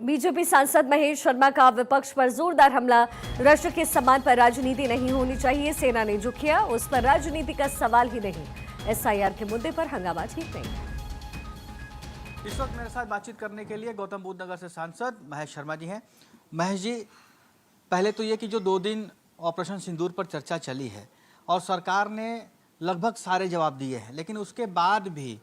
BJP सांसद महेश शर्मा का विपक्ष पर जोरदार हमला। राष्ट्र के सम्मान पर राजनीति नहीं होनी चाहिए। सेना ने जो किया उस पर राजनीति का सवाल ही नहीं। एसआईआर के मुद्दे पर हंगामा ठीक नहीं। इस वक्त मेरे साथ बातचीत करने के लिए गौतम बुद्ध नगर से सांसद महेश शर्मा जी हैं। महेश जी, पहले तो ये कि जो 2 दिन ऑपरेशन सिंदूर पर चर्चा चली है और सरकार ने लगभग सारे जवाब दिए हैं, लेकिन उसके बाद भी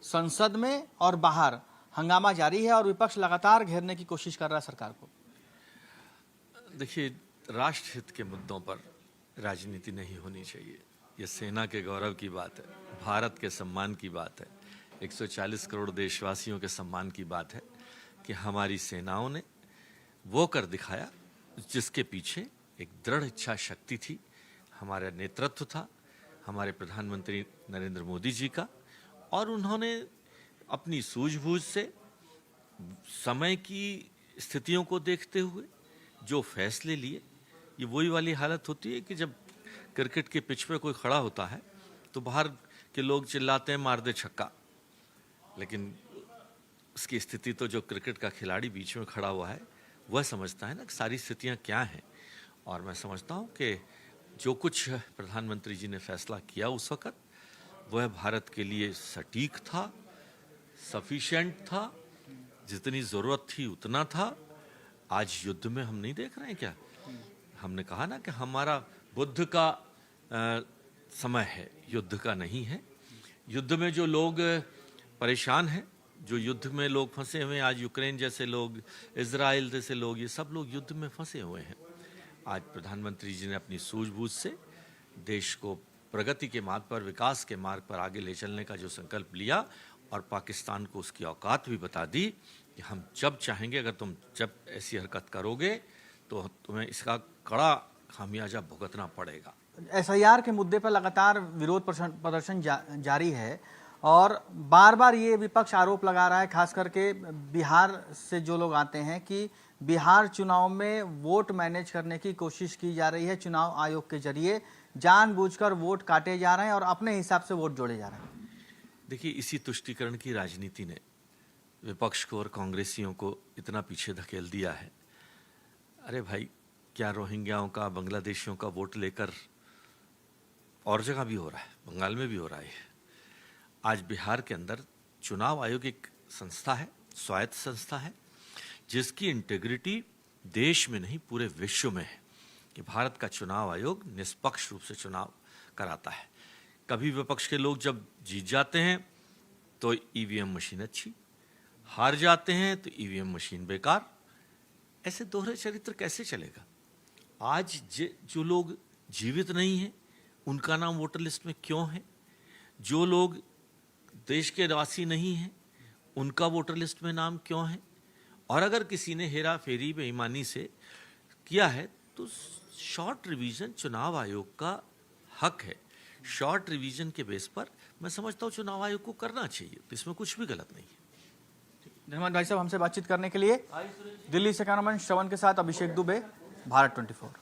संसद में और बाहर हंगामा जारी है और विपक्ष लगातार घेरने की कोशिश कर रहा है सरकार को। देखिए, राष्ट्र हित के मुद्दों पर राजनीति नहीं होनी चाहिए। ये सेना के गौरव की बात है, भारत के सम्मान की बात है, 140 करोड़ देशवासियों के सम्मान की बात है कि हमारी सेनाओं ने वो कर दिखाया जिसके पीछे एक दृढ़ इच्छा शक्ति थी, हमारा नेतृत्व था, हमारे प्रधानमंत्री नरेंद्र मोदी जी का, और उन्होंने अपनी सूझबूझ से समय की स्थितियों को देखते हुए जो फैसले लिए। ये वही वाली हालत होती है कि जब क्रिकेट के पिच पे कोई खड़ा होता है तो बाहर के लोग चिल्लाते हैं मार दे छक्का, लेकिन उसकी स्थिति तो जो क्रिकेट का खिलाड़ी बीच में खड़ा हुआ है वह समझता है ना कि सारी स्थितियां क्या हैं। और मैं समझता हूं कि जो कुछ प्रधानमंत्री जी ने फैसला किया उस वक्त वह भारत के लिए सटीक था, सफिशिएंट था, जितनी ज़रूरत थी उतना था। आज युद्ध में हम नहीं देख रहे हैं क्या? हमने कहा ना कि हमारा बुद्ध का समय है, युद्ध का नहीं है। युद्ध में जो लोग परेशान हैं, जो युद्ध में लोग फंसे हुए हैं, आज यूक्रेन जैसे लोग, इजराइल जैसे लोग, ये सब लोग युद्ध में फंसे हुए हैं। आज प्रधानमंत्री जी ने अपनी सूझबूझ से देश को प्रगति के मार्ग पर, विकास के मार्ग पर आगे ले चलने का जो संकल्प लिया और पाकिस्तान को उसकी औकात भी बता दी कि हम जब चाहेंगे, अगर तुम जब ऐसी हरकत करोगे तो तुम्हें इसका कड़ा खामियाजा भुगतना पड़ेगा। एसआईआर के मुद्दे पर लगातार विरोध प्रदर्शन जारी है और बार बार ये विपक्ष आरोप लगा रहा है, खास करके बिहार से जो लोग आते हैं, कि बिहार चुनाव में वोट मैनेज करने की कोशिश की जा रही है। चुनाव आयोग के जरिए जानबूझकर वोट काटे जा रहे हैं और अपने हिसाब से वोट जोड़े जा रहे हैं। देखिए, इसी तुष्टीकरण की राजनीति ने विपक्ष को और कांग्रेसियों को इतना पीछे धकेल दिया है। अरे भाई, क्या रोहिंग्याओं का, बांग्लादेशियों का वोट लेकर और जगह भी हो रहा है, बंगाल में भी हो रहा है। आज बिहार के अंदर चुनाव आयोग एक संस्था है, स्वायत्त संस्था है, जिसकी इंटीग्रिटी देश में नहीं पूरे विश्व में है कि भारत का चुनाव आयोग निष्पक्ष रूप से चुनाव कराता है। कभी विपक्ष के लोग जब जीत जाते हैं तो ईवीएम मशीन अच्छी, हार जाते हैं तो ईवीएम मशीन बेकार। ऐसे दोहरे चरित्र कैसे चलेगा? आज जो लोग जीवित नहीं हैं उनका नाम वोटर लिस्ट में क्यों है? जो लोग देश के निवासी नहीं हैं उनका वोटर लिस्ट में नाम क्यों है? और अगर किसी ने हेरा फेरी बेईमानी से किया है तो शॉर्ट रिवीजन चुनाव आयोग का हक है। शॉर्ट रिवीजन के बेस पर मैं समझता हूँ चुनाव आयोग को करना चाहिए, तो इसमें कुछ भी गलत नहीं है। धन्यवाद भाई साहब हमसे बातचीत करने के लिए। दिल्ली से कैमरामैन श्रवण के साथ अभिषेक दुबे, भारत 24।